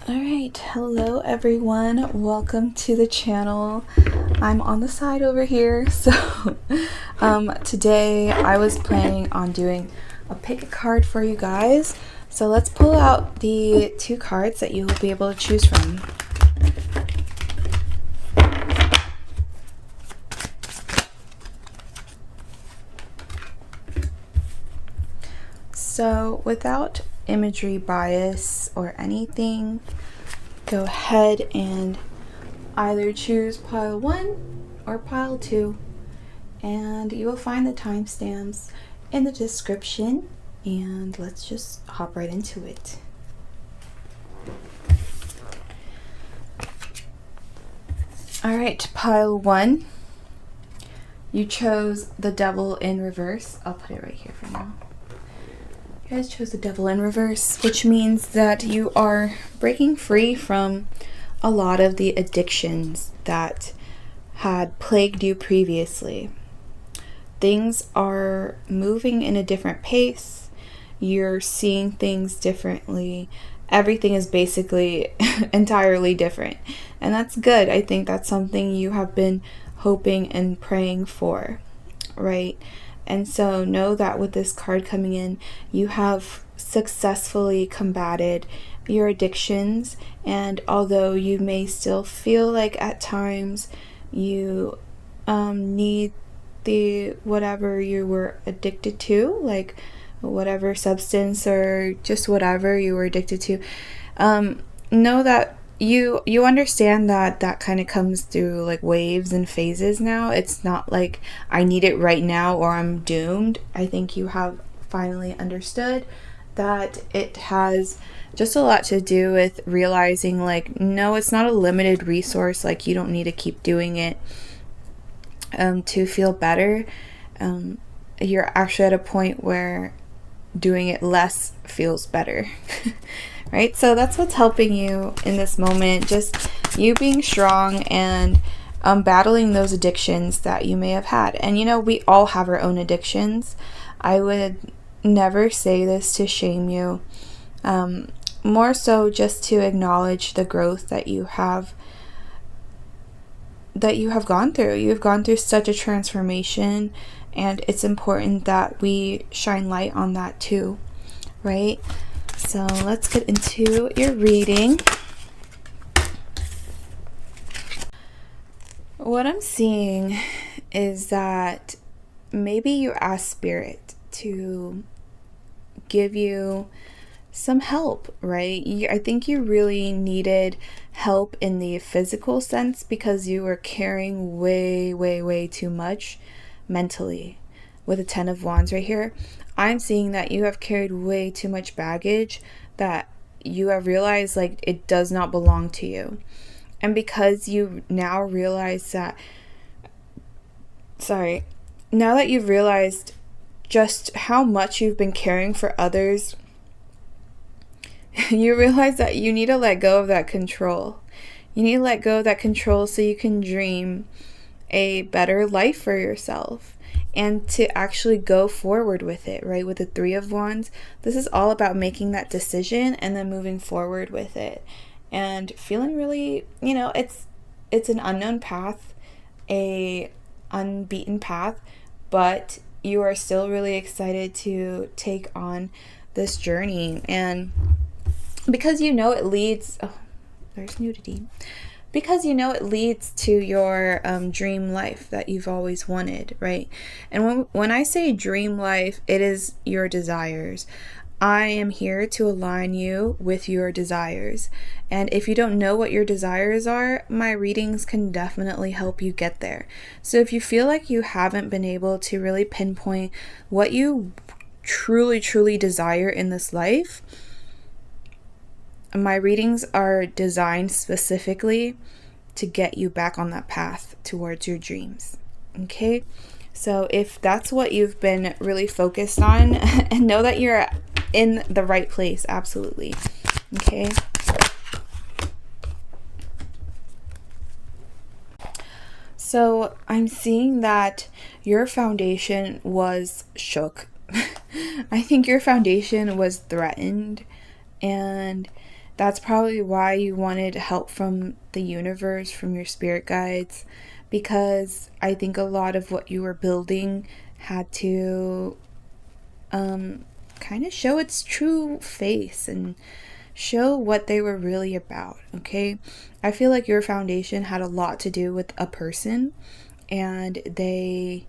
Alright, hello everyone, welcome to the channel. I'm on the side over here. So today I was planning on doing a pick a card for you guys. So let's pull out the two cards that you will be able to choose from. So without imagery bias or anything, go ahead and either choose pile 1 or pile 2, and you will find the timestamps in the description, and let's just hop right into it. Alright, pile 1, you chose the Devil in reverse. I'll put it right here for now. You guys chose the Devil in reverse, which means that you are breaking free from a lot of the addictions that had plagued you previously. Things are moving in a different pace. You're seeing things differently. Everything is basically entirely different. And that's good. I think that's something you have been hoping and praying for, right? And so know that with this card coming in, you have successfully combated your addictions. And although you may still feel like at times you need the whatever you were addicted to, like whatever substance or just whatever you were addicted to, know that you understand that that kind of comes through like waves and phases now. It's not like I need it right now or I'm doomed. I think you have finally understood that it has just a lot to do with realizing like, no, it's not a limited resource. Like you don't need to keep doing it to feel better. You're actually at a point where doing it less feels better. Right? So that's what's helping you in this moment. Just you being strong and battling those addictions that you may have had. And you know, we all have our own addictions. I would never say this to shame you. More so just to acknowledge the growth that you have gone through. You've gone through such a transformation, and it's important that we shine light on that too, right? So let's get into your reading. What I'm seeing is that maybe you asked Spirit to give you some help, right? I think you really needed help in the physical sense because you were carrying way too much mentally. With the 10 of Wands right here, I'm seeing that you have carried way too much baggage that you have realized like it does not belong to you. And because you now realize that, now that you've realized just how much you've been caring for others, you realize that you need to let go of that control. You need to let go of that control so you can dream a better life for yourself and to actually go forward with it, right? With the 3 of Wands, this is all about making that decision and then moving forward with it and feeling really, you know, it's an unknown path, a unbeaten path, but you are still really excited to take on this journey. And because you know it leads, oh, there's nudity. Because you know it leads to your dream life that you've always wanted, right? And when I say dream life, it is your desires. I am here to align you with your desires. And if you don't know what your desires are, my readings can definitely help you get there. So if you feel like you haven't been able to really pinpoint what you truly desire in this life, my readings are designed specifically to get you back on that path towards your dreams. Okay? So if that's what you've been really focused on, and know that you're in the right place, absolutely. Okay? So I'm seeing that your foundation was shook. I think your foundation was threatened, and That's probably why you wanted help from the universe, from your spirit guides, because I think a lot of what you were building had to kind of show its true face and show what they were really about, okay? I feel like your foundation had a lot to do with a person, and they,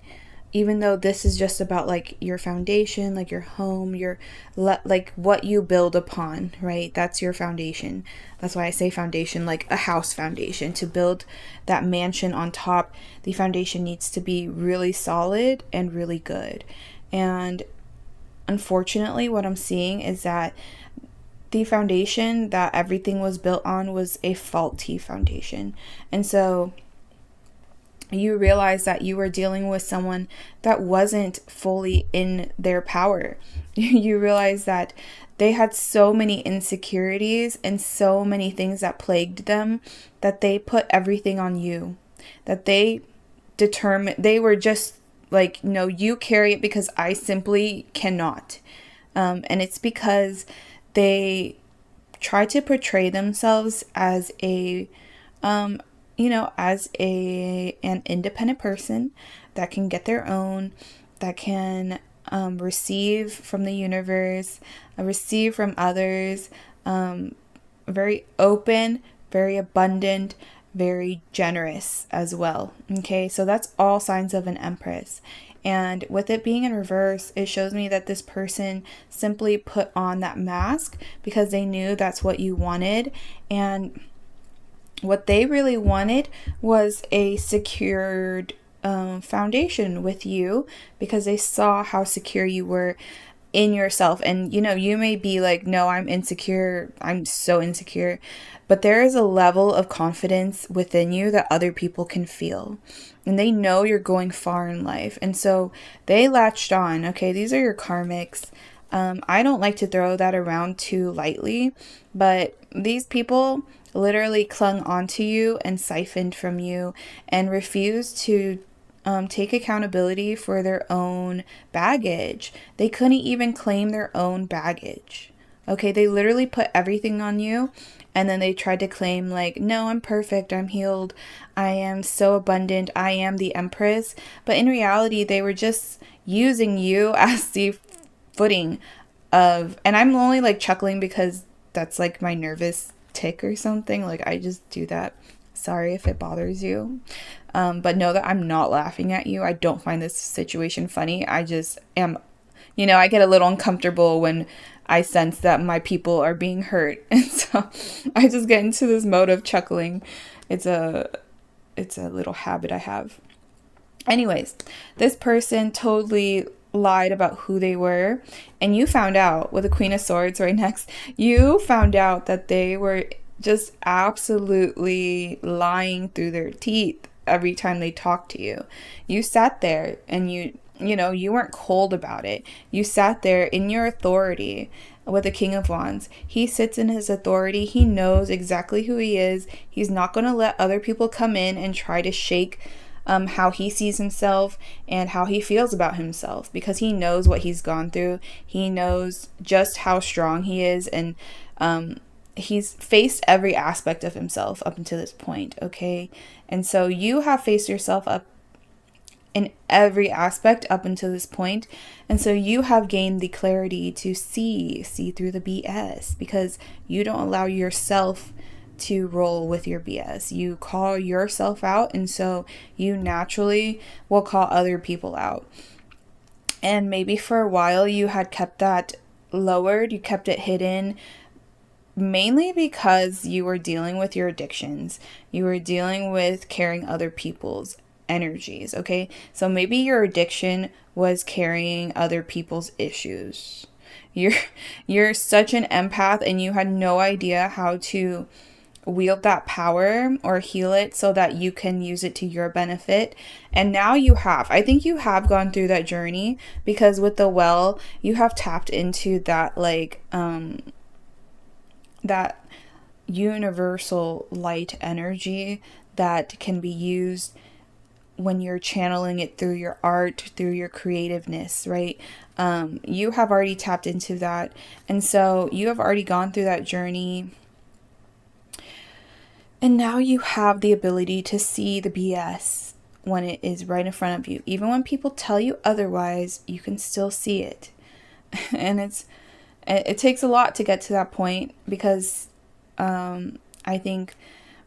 even though this is just about like your foundation, like your home, your like what you build upon, right? That's your foundation. That's why I say foundation, like a house foundation. To build that mansion on top, the foundation needs to be really solid and really good. And unfortunately, what I'm seeing is that the foundation that everything was built on was a faulty foundation. And so you realize that you were dealing with someone that wasn't fully in their power. You realize that they had so many insecurities and so many things that plagued them that they put everything on you. That they were just like, no, you carry it because I simply cannot. And it's because they try to portray themselves as an independent person that can get their own, that can receive from the universe, receive from others, very open, very abundant, very generous as well. Okay, so that's all signs of an Empress. And with it being in reverse, it shows me that this person simply put on that mask because they knew that's what you wanted. And what they really wanted was a secured foundation with you, because they saw how secure you were in yourself. And you may be like, no, I'm insecure, I'm so insecure, but there is a level of confidence within you that other people can feel, and they know you're going far in life, and so they latched on. Okay, these are your karmics. I don't like to throw that around too lightly, but these people literally clung onto you and siphoned from you and refused to take accountability for their own baggage. They couldn't even claim their own baggage. Okay, they literally put everything on you, and then they tried to claim like, no, I'm perfect, I'm healed, I am so abundant, I am the Empress. But in reality, they were just using you as the footing of, and I'm only like chuckling because that's like my nervous tick or something. Like, I just do that. Sorry if it bothers you. But know that I'm not laughing at you. I don't find this situation funny. I just am, I get a little uncomfortable when I sense that my people are being hurt. And so I just get into this mode of chuckling. It's a little habit I have. Anyways, this person totally lied about who they were, and you found out with the Queen of Swords right next. You found out that they were just absolutely lying through their teeth every time they talked to you. You sat there and you weren't cold about it. You sat there in your authority with the King of Wands. He sits in his authority. He knows exactly who he is. He's not going to let other people come in and try to shake how he sees himself and how he feels about himself, because he knows what he's gone through. He knows just how strong he is, and he's faced every aspect of himself up until this point, okay? And so you have faced yourself up in every aspect up until this point, and so you have gained the clarity to see through the BS, because you don't allow yourself to roll with your BS. You call yourself out, and so you naturally will call other people out. And maybe for a while you had kept that lowered, you kept it hidden, mainly because you were dealing with your addictions. You were dealing with carrying other people's energies, okay? So maybe your addiction was carrying other people's issues. You're such an empath, and you had no idea how to wield that power or heal it so that you can use it to your benefit. And now you have. I think you have gone through that journey, because with the well, you have tapped into that that universal light energy that can be used when you're channeling it through your art, through your creativeness, right? You have already tapped into that. And so you have already gone through that journey. And now you have the ability to see the BS when it is right in front of you. Even when people tell you otherwise, you can still see it. And it takes a lot to get to that point, because I think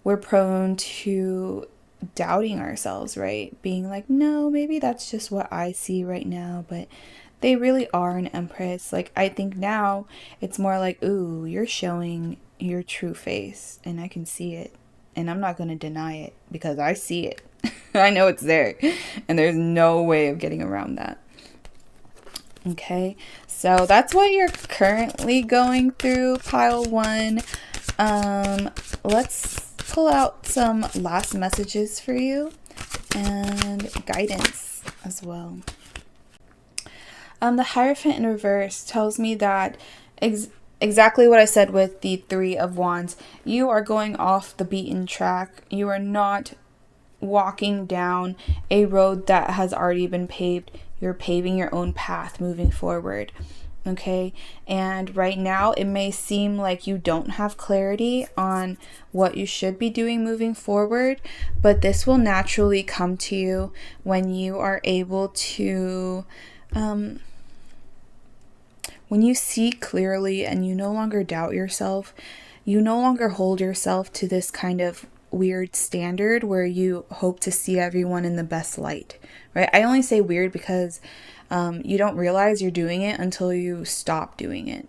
we're prone to doubting ourselves, right? Being like, no, maybe that's just what I see right now, but they really are an empress. Like, I think now it's more like, ooh, you're showing your true face and I can see it, and I'm not going to deny it because I see it. I know it's there, and there's no way of getting around that. Okay, so that's what you're currently going through, pile 1. Let's pull out some last messages for you and guidance as well. The Hierophant in reverse tells me that exactly what I said with the 3 of Wands. You are going off the beaten track. You are not walking down a road that has already been paved. You're paving your own path moving forward. Okay, and right now it may seem like you don't have clarity on what you should be doing moving forward, but this will naturally come to you when you are able to when you see clearly and you no longer doubt yourself. You no longer hold yourself to this kind of weird standard where you hope to see everyone in the best light, right? I only say weird because you don't realize you're doing it until you stop doing it.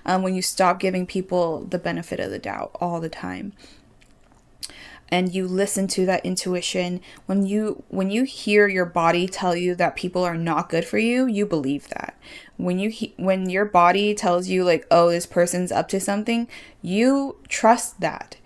When you stop giving people the benefit of the doubt all the time, and you listen to that intuition, when you hear your body tell you that people are not good for you, you believe that. When your body tells you like, oh, this person's up to something, you trust that.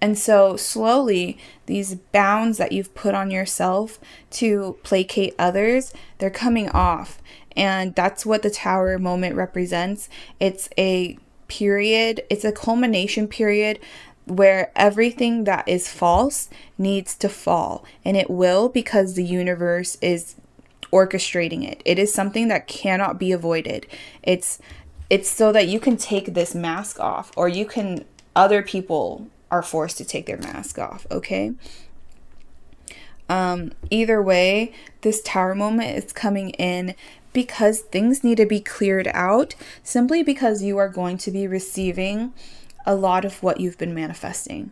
And so slowly, these bounds that you've put on yourself to placate others, they're coming off. And that's what the Tower moment represents. It's a period, it's a culmination period where everything that is false needs to fall. And it will, because the universe is orchestrating it. It is something that cannot be avoided. It's so that you can take this mask off, or other people are forced to take their mask off, okay? Either way, this Tower moment is coming in because things need to be cleared out, simply because you are going to be receiving a lot of what you've been manifesting.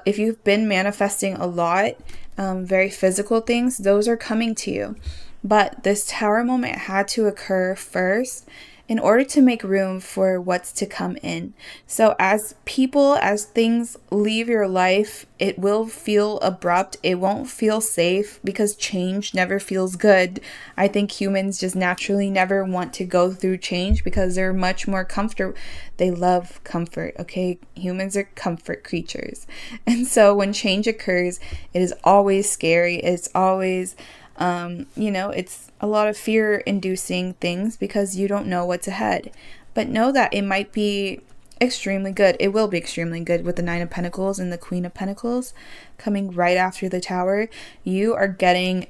If you've been manifesting a lot, very physical things, those are coming to you. But this Tower moment had to occur first in order to make room for what's to come in. So as things leave your life, it will feel abrupt. It won't feel safe, because change never feels good. I think humans just naturally never want to go through change because they're much more comfortable. They love comfort, okay? Humans are comfort creatures. And so when change occurs, it is always scary. It's always it's a lot of fear-inducing things because you don't know what's ahead. But know that it might be extremely good. It will be extremely good with the 9 of Pentacles and the Queen of Pentacles coming right after the Tower. You are getting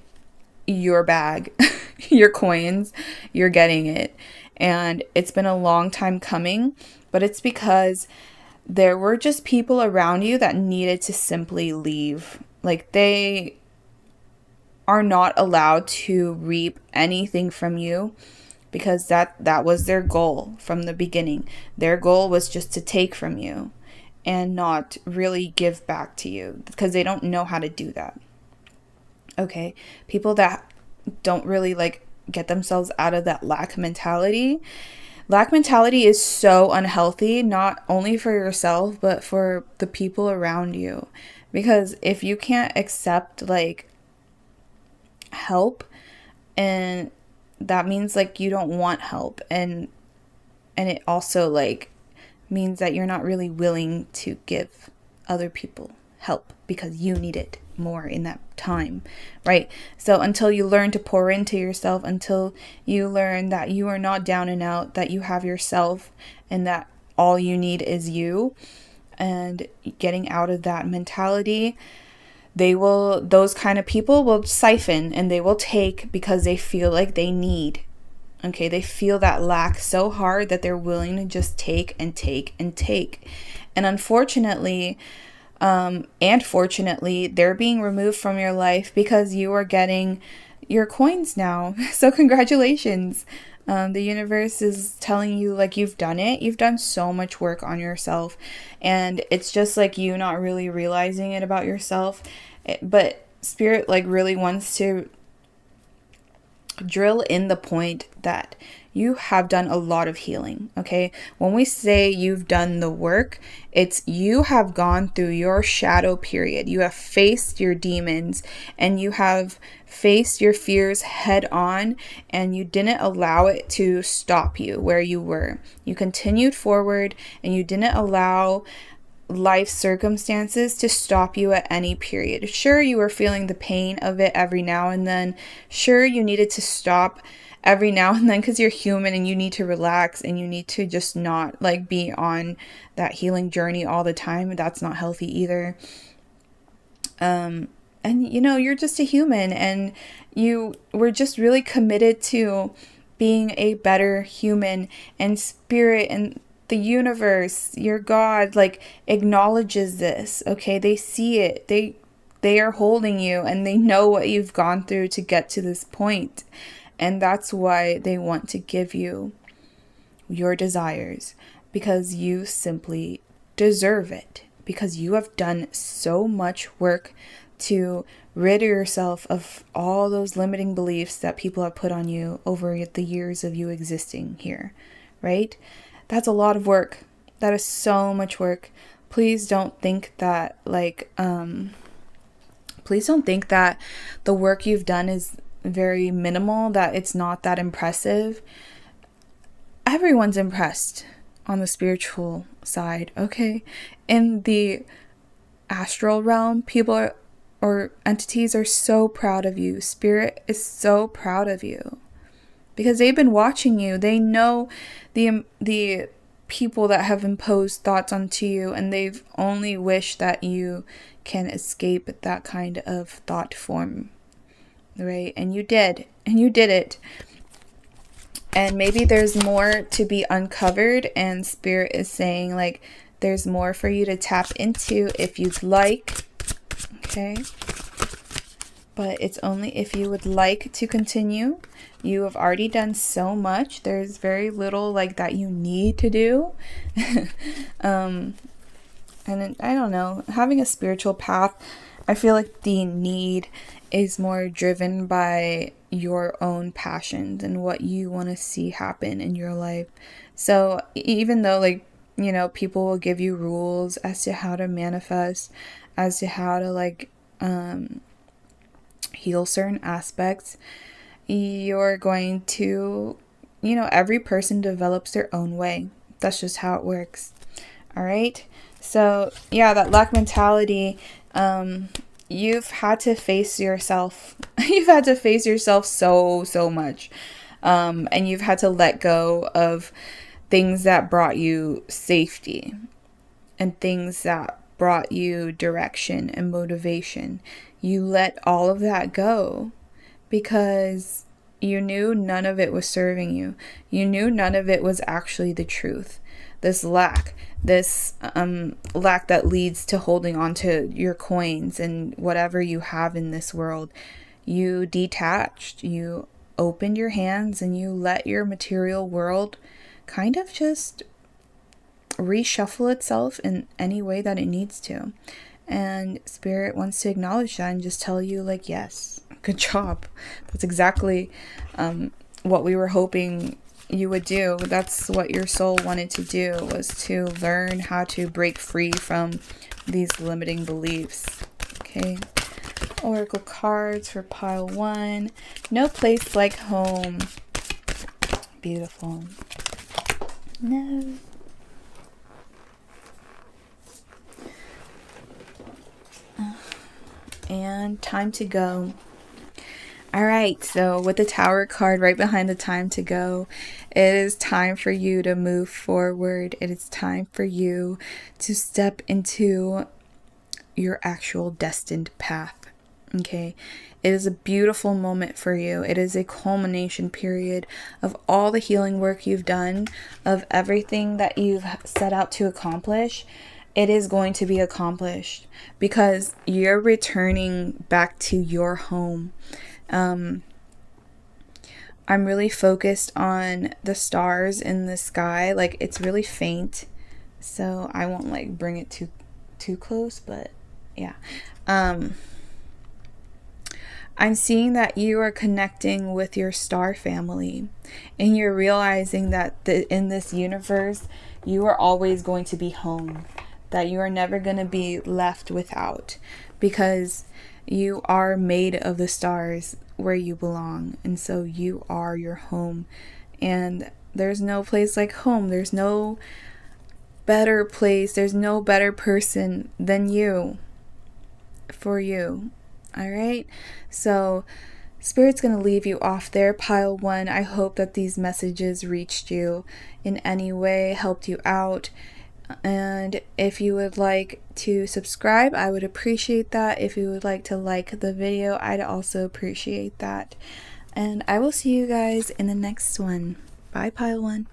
your bag, your coins. You're getting it. And it's been a long time coming, but it's because there were just people around you that needed to simply leave. Like, they are not allowed to reap anything from you, because that was their goal from the beginning. Their goal was just to take from you and not really give back to you, because they don't know how to do that. Okay, people that don't really get themselves out of that lack mentality. Lack mentality is so unhealthy, not only for yourself, but for the people around you. Because if you can't accept help, and that means you don't want help, and it also means that you're not really willing to give other people help because you need it more in that time, right? So until you learn to pour into yourself, until you learn that you are not down and out, that you have yourself, and that all you need is you, and getting out of that mentality, those kind of people will siphon, and they will take because they feel like they need Okay, they feel that lack so hard that they're willing to just take and take and take. And unfortunately, and fortunately, they're being removed from your life because you are getting your coins now. So congratulations. The universe is telling you like you've done it. You've done so much work on yourself, and it's just like you not really realizing it about yourself. But Spirit like really wants to drill in the point that you have done a lot of healing. Okay, when we say you've done the work, it's you have gone through your shadow period. You have faced your demons, and you have faced your fears head on, and you didn't allow it to stop you where you were. You continued forward, and you didn't allow life circumstances to stop you at any period. Sure, you were feeling the pain of it every now and then. Sure, you needed to stop every now and then because you're human and you need to relax and you need to just not like be on that healing journey all the time. That's not healthy either. And you know, you're just a human, and you were just really committed to being a better human, and Spirit and the universe, your God, like acknowledges this. Okay, they see it. They are holding you, and they know what you've gone through to get to this point. And that's why they want to give you your desires, because you simply deserve it, because you have done so much work to rid yourself of all those limiting beliefs that people have put on you over the years of you existing here, right? That's a lot of work. That is so much work. Please don't think that please don't think that the work you've done is very minimal, that it's not that impressive. Everyone's impressed on the spiritual side, okay? In the astral realm, people or entities are so proud of you. Spirit is so proud of you because they've been watching you. They know the people that have imposed thoughts onto you, and they've only wished that you can escape that kind of thought form, right? And you did it. And maybe there's more to be uncovered, and Spirit is saying like there's more for you to tap into if you'd like. Okay, but it's only if you would like to continue. You have already done so much. There's very little like that you need to do. And I don't know, having a spiritual path, I feel like the need is more driven by your own passions and what you want to see happen in your life. So even though like, you know, people will give you rules as to how to manifest, as to how to like heal certain aspects, you're going to, you know, every person develops their own way. That's just how it works. All right. So yeah, that lack mentality, you've had to face yourself. You've had to face yourself so much. And you've had to let go of things that brought you safety and things that brought you direction and motivation. You let all of that go because you knew none of it was serving you. You knew none of it was actually the truth. This lack that leads to holding on to your coins and whatever you have in this world. You detached, you opened your hands, and you let your material world kind of just reshuffle itself in any way that it needs to. And Spirit wants to acknowledge that and just tell you like, yes, good job. That's exactly what we were hoping you would do. That's what your soul wanted to do, was to learn how to break free from these limiting beliefs. Okay. Oracle cards for pile 1. No place like home. Beautiful. No. And time to go. All right, so with the Tower card right behind the time to go, it is time for you to move forward. It is time for you to step into your actual destined path. Okay, it is a beautiful moment for you. It is a culmination period of all the healing work you've done, of everything that you've set out to accomplish. It is going to be accomplished because you're returning back to your home. I'm really focused on the stars in the sky. Like, it's really faint, so I won't like bring it too close, but yeah. I'm seeing that you are connecting with your star family, and you're realizing that in this universe, you are always going to be home, that you are never going to be left without, because you are made of the stars where you belong, and so you are your home. And there's no place like home. There's no better place. There's no better person than you for you. All right, so Spirit's going to leave you off there, pile 1. I hope that these messages reached you in any way, helped you out. And if you would like to subscribe, I would appreciate that. If you would like to like the video, I'd also appreciate that. And I will see you guys in the next one. Bye, pile 1.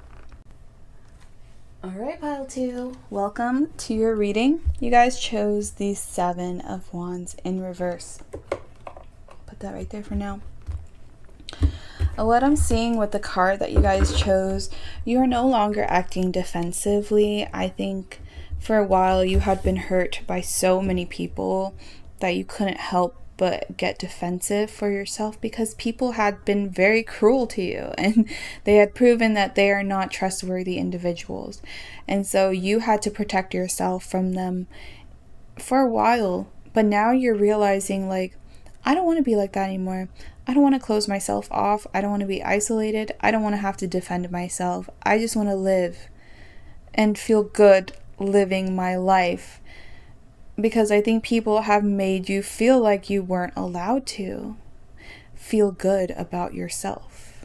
Alright, pile 2, welcome to your reading. You guys chose the 7 of Wands in reverse. Put that right there for now. What I'm seeing with the card that you guys chose, you are no longer acting defensively. I think for a while you had been hurt by so many people that you couldn't help but get defensive for yourself, because people had been very cruel to you and they had proven that they are not trustworthy individuals. And so you had to protect yourself from them for a while. But now you're realizing, like, I don't want to be like that anymore. I don't want to close myself off. I don't want to be isolated. I don't want to have to defend myself. I just want to live and feel good living my life. Because I think people have made you feel like you weren't allowed to feel good about yourself.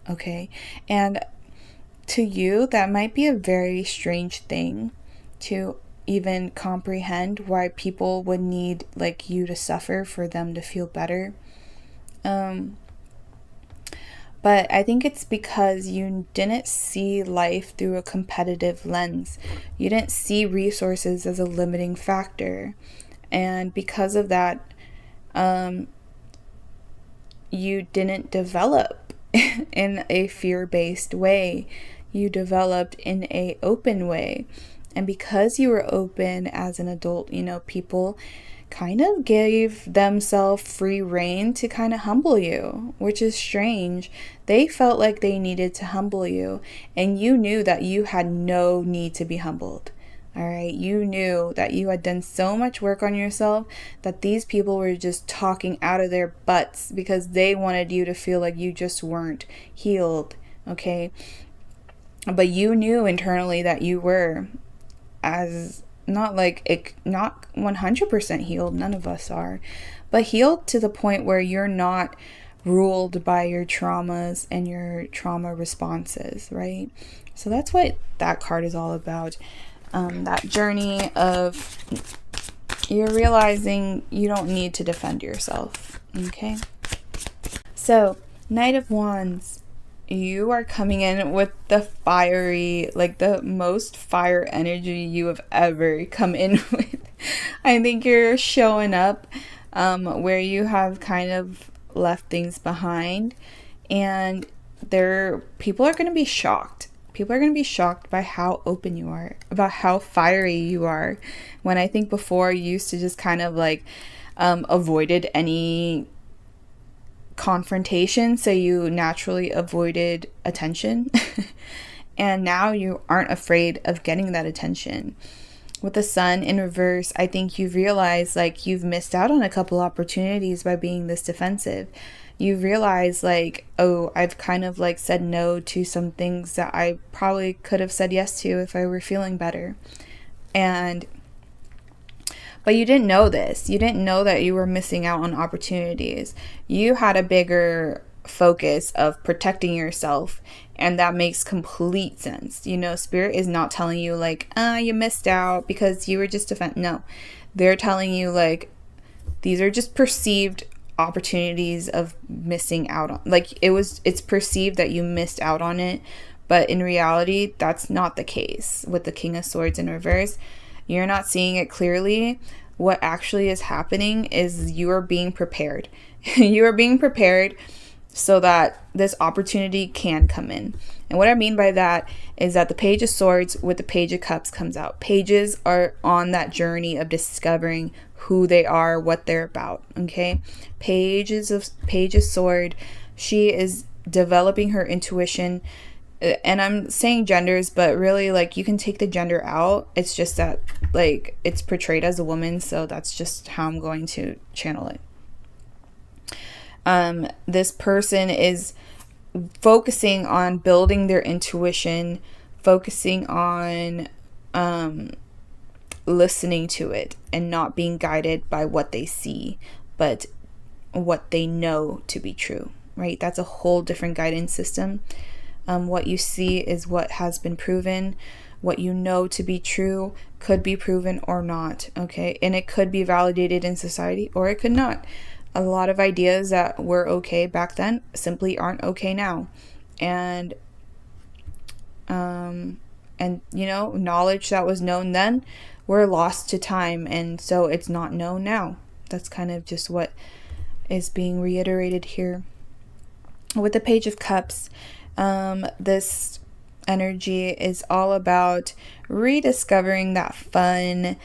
Okay? And to you, that might be a very strange thing to even comprehend, why people would need like you to suffer for them to feel better. But I think it's because you didn't see life through a competitive lens. You didn't see resources as a limiting factor. And because of that, you didn't develop in a fear-based way. You developed in an open way. And because you were open as an adult, you know, people kind of gave themselves free rein to kind of humble you, which is strange. They felt like they needed to humble you, and you knew that you had no need to be humbled. All right, you knew that you had done so much work on yourself that these people were just talking out of their butts because they wanted you to feel like you just weren't healed. Okay, but you knew internally that you were, as not 100% healed, none of us are, but healed to the point where you're not ruled by your traumas and your trauma responses, right? So that's what that card is all about. That journey of you're realizing you don't need to defend yourself. Okay, so Knight of Wands, you are coming in with the fiery, like the most fire energy you have ever come in with. I think you're showing up where you have kind of left things behind, and people are going to be shocked. People are going to be shocked by how open you are, about how fiery you are. When I think before you used to just kind of like avoided any confrontation, so you naturally avoided attention. And now you aren't afraid of getting that attention. With the Sun in reverse, I think you realize like you've missed out on a couple opportunities by being this defensive. You realize like, oh, I've kind of like said no to some things that I probably could have said yes to if I were feeling better. But you didn't know this. You didn't know that you were missing out on opportunities. You had a bigger focus of protecting yourself, and that makes complete sense. You know, Spirit is not telling you like, you missed out because you were just no. They're telling you like, These are just perceived opportunities of missing out on, like, it's perceived that you missed out on it, but in reality that's not the case. With the King of Swords in reverse, you're not seeing it clearly. What actually is happening is you are being prepared. You are being prepared so that this opportunity can come in. And what I mean by that is that the Page of Swords with the Page of Cups comes out. Pages are on that journey of discovering who they are, what they're about, okay? Page of Sword, she is developing her intuition. And I'm saying genders, but really, like, you can take the gender out. It's just that, like, it's portrayed as a woman, so that's just how I'm going to channel it. This person is focusing on building their intuition, focusing on listening to it and not being guided by what they see, but what they know to be true, right? That's a whole different guidance system. What you see is what has been proven. What you know to be true could be proven or not, okay? And it could be validated in society or it could not. A lot of ideas that were okay back then simply aren't okay now. And you know, knowledge that was known then were lost to time, and so it's not known now. That's kind of just what is being reiterated here. With the Page of Cups, this energy is all about rediscovering that fun,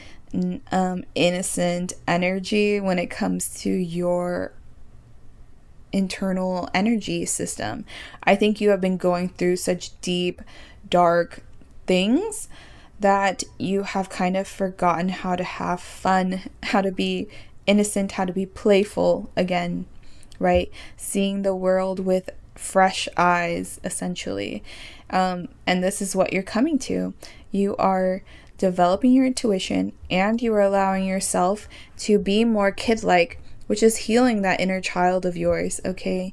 innocent energy when it comes to your internal energy system. I think you have been going through such deep, dark things that you have kind of forgotten how to have fun, how to be innocent, how to be playful again, right? Seeing the world with fresh eyes, essentially. And this is what you're coming to. You are developing your intuition and you are allowing yourself to be more kid-like, which is healing that inner child of yours, okay?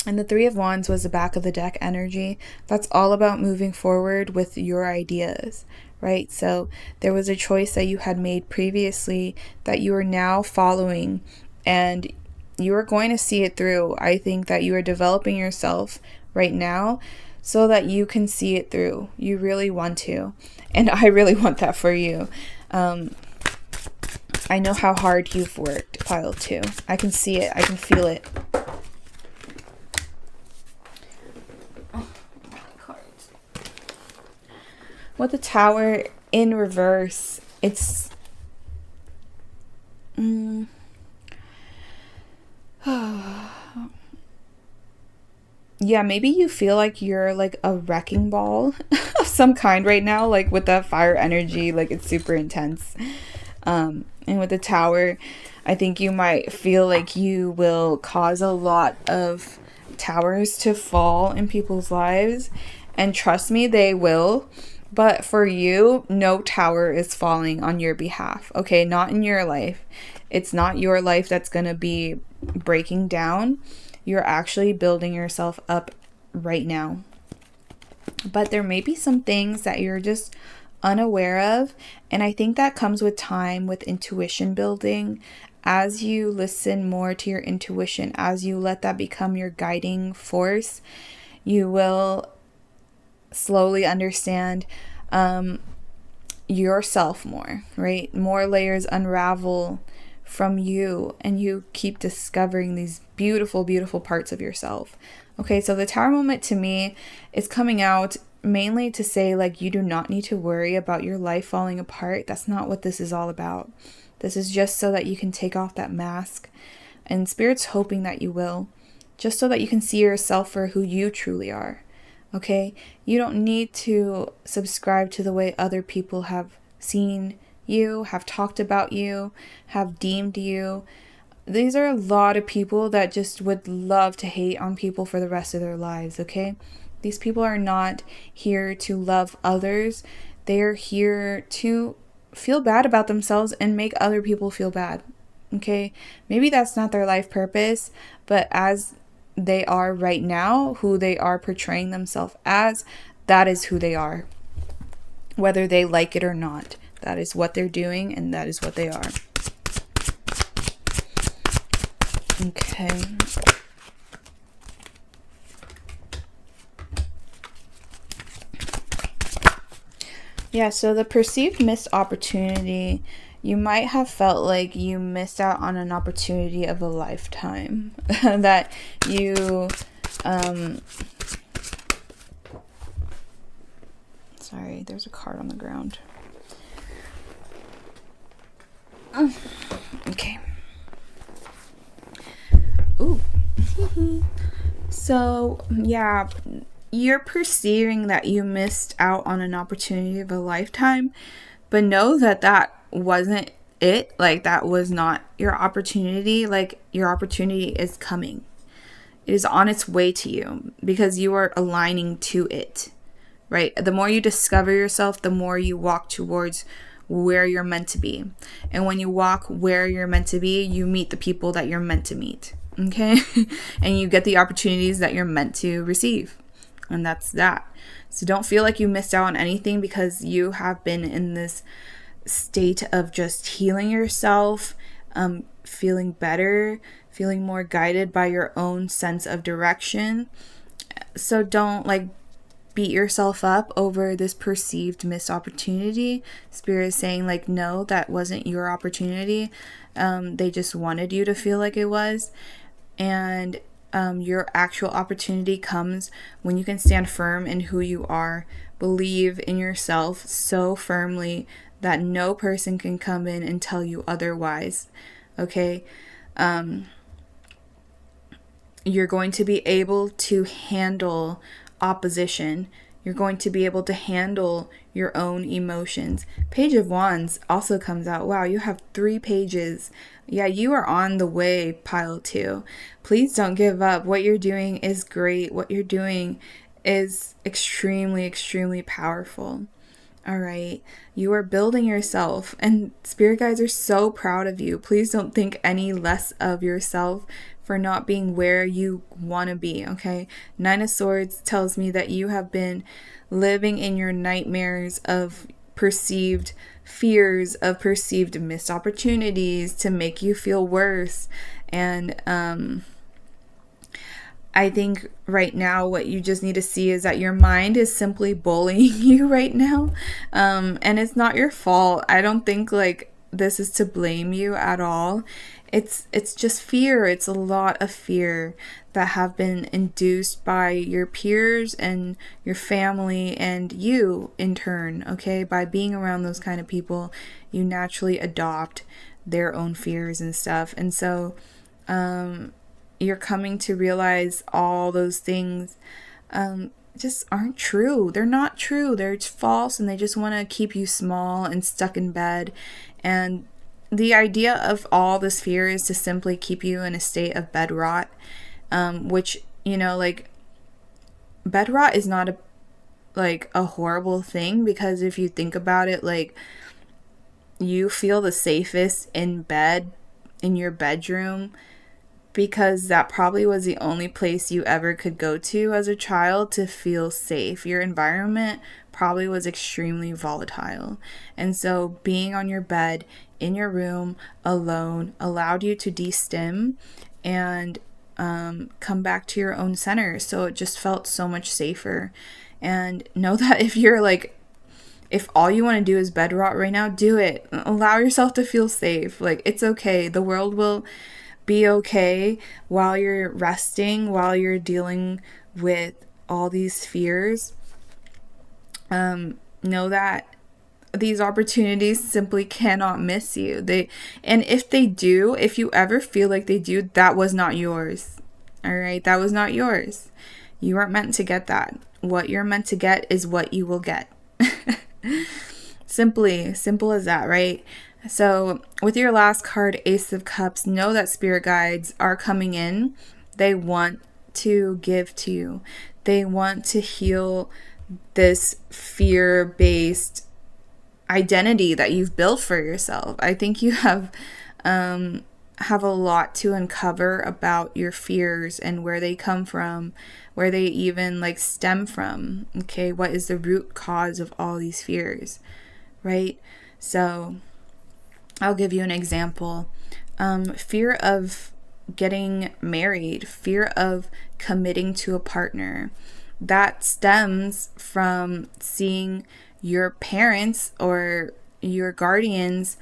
And the Three of Wands was the back of the deck energy. That's all about moving forward with your ideas, right? So there was a choice that you had made previously that you are now following, and you are going to see it through. I think that you are developing yourself right now so that you can see it through. You really want to. And I really want that for you. I know how hard you've worked, pile 2. I can see it. I can feel it. With the Tower in reverse, it's yeah, maybe you feel like you're like a wrecking ball of some kind right now, like with that fire energy, like it's super intense. And with the Tower, I think you might feel like you will cause a lot of towers to fall in people's lives, and trust me, they will. But for you, no tower is falling on your behalf, okay? Not in your life. It's not your life that's going to be breaking down. You're actually building yourself up right now. But there may be some things that you're just unaware of. And I think that comes with time, with intuition building. As you listen more to your intuition, as you let that become your guiding force, you will slowly understand yourself more, right? More layers unravel from you, and you keep discovering these beautiful, beautiful parts of yourself. Okay, so the Tower moment to me is coming out mainly to say, like, you do not need to worry about your life falling apart. That's not what this is all about. This is just so that you can take off that mask, and Spirit's hoping that you will, just so that you can see yourself for who you truly are. Okay, you don't need to subscribe to the way other people have seen you, have talked about you, have deemed you. These are a lot of people that just would love to hate on people for the rest of their lives, okay? These people are not here to love others. They are here to feel bad about themselves and make other people feel bad, okay? Maybe that's not their life purpose, but as they are right now, who they are portraying themselves as, that is who they are. Whether they like it or not, that is what they're doing, and that is what they are. Okay. Yeah, so the perceived missed opportunity, you might have felt like you missed out on an opportunity of a lifetime. That you, sorry, there's a card on the ground. Okay. Ooh. So, yeah, you're perceiving that you missed out on an opportunity of a lifetime, but know that that wasn't it. Like, that was not your opportunity. Like, your opportunity is coming. It is on its way to you because you are aligning to it, right? The more you discover yourself, the more you walk towards where you're meant to be. And when you walk where you're meant to be, you meet the people that you're meant to meet. Okay? And you get the opportunities that you're meant to receive. And that's that. So don't feel like you missed out on anything, because you have been in this state of just healing yourself, feeling better, feeling more guided by your own sense of direction. So don't beat yourself up over this perceived missed opportunity. Spirit is saying no, that wasn't your opportunity. They just wanted you to feel like it was. And your actual opportunity comes when you can stand firm in who you are, believe in yourself so firmly that no person can come in and tell you otherwise. Okay? You're going to be able to handle opposition. You're going to be able to handle your own emotions. Page of Wands also comes out. Wow, you have 3 pages. Yeah, you are on the way, pile 2. Please don't give up. What you're doing is great. What you're doing is extremely, extremely powerful. All right. You are building yourself, and spirit guides are so proud of you. Please don't think any less of yourself for not being where you want to be, okay? 9 of Swords tells me that you have been living in your nightmares of perceived fears, of perceived missed opportunities to make you feel worse. And I think right now what you just need to see is that your mind is simply bullying you right now. And it's not your fault. I don't think this is to blame you at all. It's just fear. It's a lot of fear that have been induced by your peers and your family and you in turn, okay? By being around those kind of people, you naturally adopt their own fears and stuff. And so you're coming to realize all those things just aren't true. They're not true. They're false, and they just want to keep you small and stuck in bed. And the idea of all this fear is to simply keep you in a state of bed rot, which, bed rot is not a horrible thing, because if you think about it, you feel the safest in bed, in your bedroom, because that probably was the only place you ever could go to as a child to feel safe. Your environment probably was extremely volatile. And so being on your bed, in your room, alone, allowed you to de-stim and come back to your own center. So it just felt so much safer. And know that if you're if all you want to do is bed rot right now, do it. Allow yourself to feel safe. It's okay. The world will be okay while you're resting, while you're dealing with all these fears. Know that these opportunities simply cannot miss you. And if they do, if you ever feel like they do, that was not yours. All right, that was not yours. You weren't meant to get that. What you're meant to get is what you will get. Simple as that, right? So with your last card, Ace of Cups, know that spirit guides are coming in. They want to give to you. They want to heal this fear-based identity that you've built for yourself. I think you have a lot to uncover about your fears and where they come from, where they even stem from. Okay, what is the root cause of all these fears, right? So I'll give you an example. Fear of getting married, fear of committing to a partner. That stems from seeing your parents or your guardians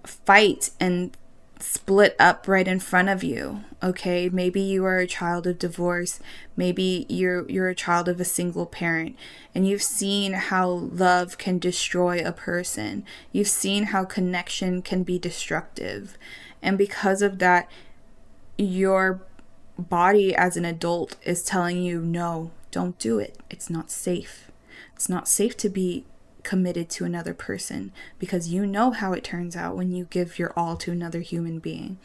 fight and split up right in front of you. Okay, maybe you are a child of divorce, maybe you're a child of a single parent, and you've seen how love can destroy a person. You've seen how connection can be destructive, and because of that, your body as an adult is telling you, no, don't do it. It's not safe. It's not safe to be committed to another person, because you know how it turns out when you give your all to another human being,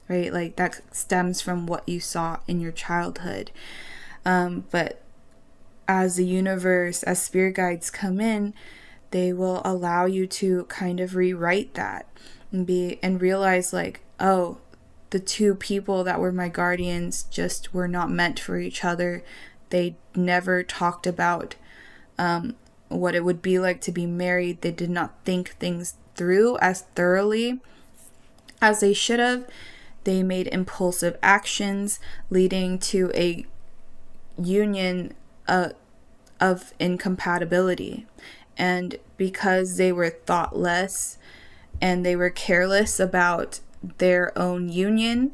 right? Like, that stems from what you saw in your childhood. But as the universe, as spirit guides come in, they will allow you to kind of rewrite that and realize, like, oh, the two people that were my guardians just were not meant for each other. They never talked about what it would be like to be married. They did not think things through as thoroughly as they should have. They made impulsive actions leading to a union of incompatibility. And because they were thoughtless and they were careless about their own union,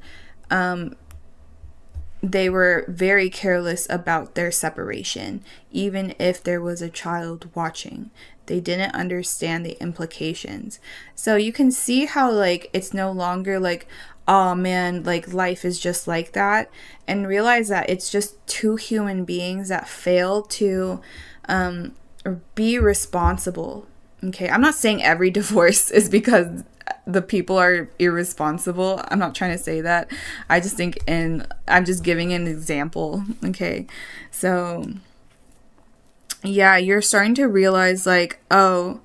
they were very careless about their separation, even if there was a child watching. They didn't understand the implications. So you can see how, like, it's no longer like, oh man, like, life is just like that, and realize that it's just two human beings that fail to be responsible. Okay, I'm not saying every divorce is because the people are irresponsible. I'm not trying to say that. I just think I'm just giving an example. Okay, so yeah, you're starting to realize, like, oh,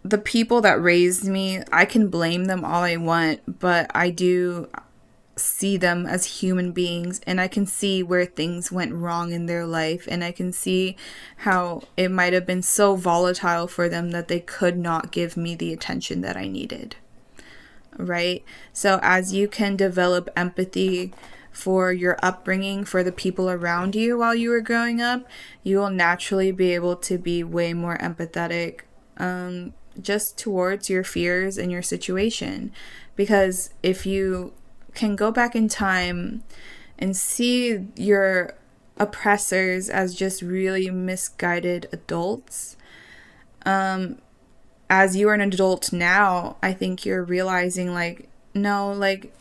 the people that raised me, I can blame them all I want, but I do see them as human beings, and I can see where things went wrong in their life, and I can see how it might have been so volatile for them that they could not give me the attention that I needed, right? So as you can develop empathy for your upbringing, for the people around you while you were growing up, you will naturally be able to be way more empathetic just towards your fears and your situation. Because if you can go back in time and see your oppressors as just really misguided adults, as you are an adult now, I think you're realizing, like, no, like,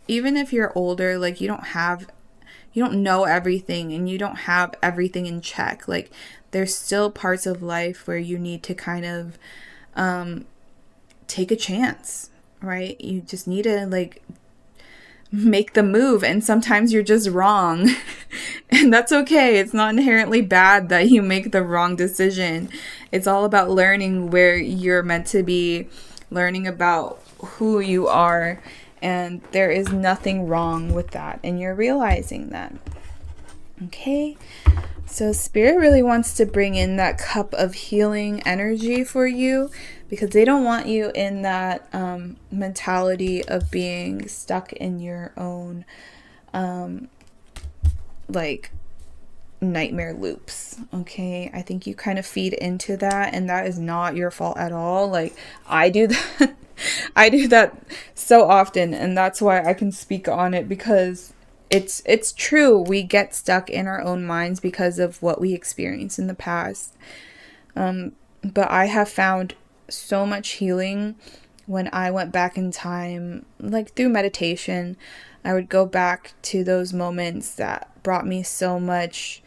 even if you're older, like, you don't know everything and you don't have everything in check. Like, there's still parts of life where you need to kind of take a chance, right? You just need to, like, make the move, and sometimes you're just wrong. And that's okay. It's not inherently bad that you make the wrong decision. It's all about learning where you're meant to be, learning about who you are, and there is nothing wrong with that, and you're realizing that. Okay, so Spirit really wants to bring in that cup of healing energy for you, because they don't want you in that mentality of being stuck in your own like nightmare loops. Okay, I think you kind of feed into that, and that is not your fault at all. Like, I do that. I do that so often, and that's why I can speak on it, because it's true. We get stuck in our own minds because of what we experienced in the past. But I have found so much healing when I went back in time, like through meditation. I would go back to those moments that brought me so much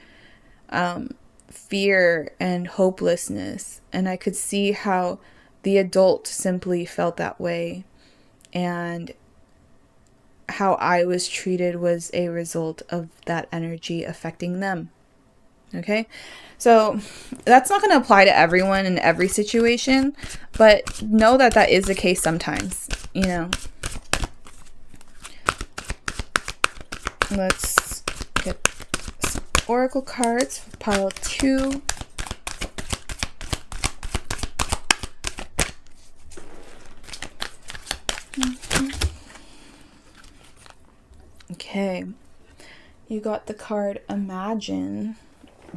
fear and hopelessness, and I could see how the adult simply felt that way, and how I was treated was a result of that energy affecting them. Okay, so that's not going to apply to everyone in every situation, but know that that is the case sometimes, you know. Let's get some oracle cards for pile 2. Okay. You got the card Imagine.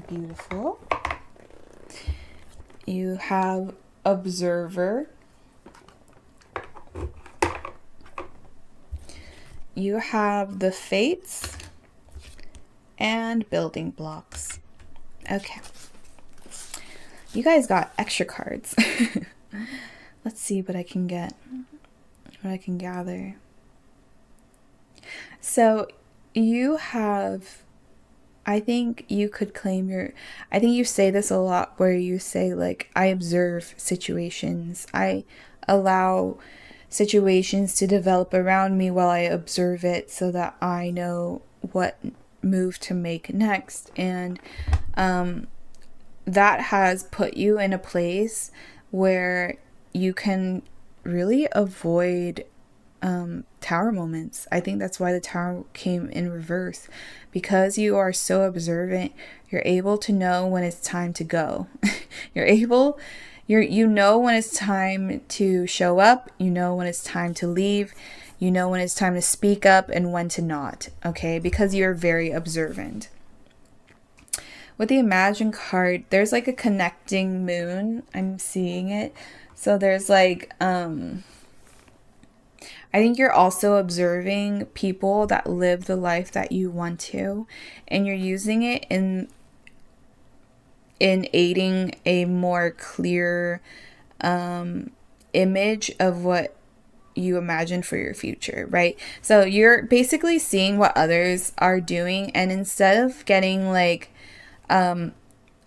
Beautiful. You have Observer. You have the Fates and Building Blocks. Okay. You guys got extra cards. Let's see what I can get, what I can gather. So you have, I think you could claim I think you say this a lot where you say like, I observe situations. I allow situations to develop around me while I observe it so that I know what move to make next. And that has put you in a place where you can really avoid tower moments. I think that's why the tower came in reverse, because you are so observant. You're able to know when it's time to go. You know when it's time to show up, you know when it's time to leave, you know when it's time to speak up and when to not, okay? Because you're very observant. With the Imagine card, there's like a connecting moon. I'm seeing it. So there's like, I think you're also observing people that live the life that you want to, and you're using it in aiding a more clear image of what you imagine for your future, right? So you're basically seeing what others are doing, and instead of getting like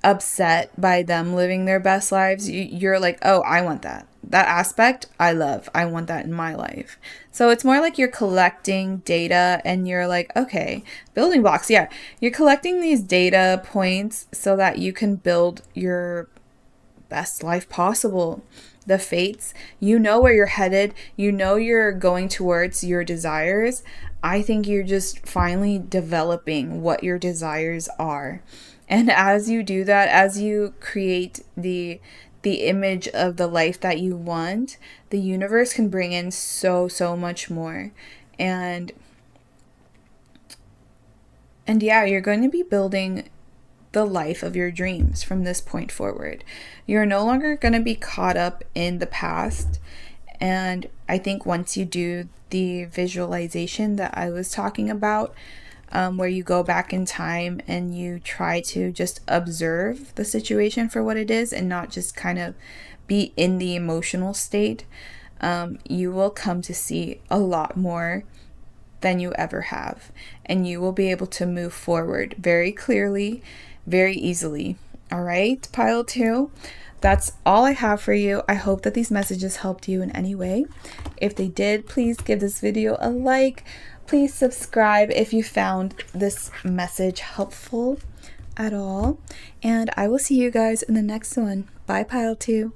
upset by them living their best lives, you're like, oh, I want that aspect. I want that in my life. So it's more like you're collecting data, and you're like, okay, building blocks. Yeah, you're collecting these data points so that you can build your best life possible. The Fates, you know where you're headed, you know you're going towards your desires. I think you're just finally developing what your desires are. And as you do that, as you create the image of the life that you want, the universe can bring in so much more. And yeah, you're going to be building the life of your dreams from this point forward. You're no longer going to be caught up in the past. And I think once you do the visualization that I was talking about, where you go back in time and you try to just observe the situation for what it is and not just kind of be in the emotional state, you will come to see a lot more than you ever have. And you will be able to move forward very clearly, very easily. All right, pile 2. That's all I have for you. I hope that these messages helped you in any way. If they did, please give this video a like. Please subscribe if you found this message helpful at all. And I will see you guys in the next one. Bye, pile 2.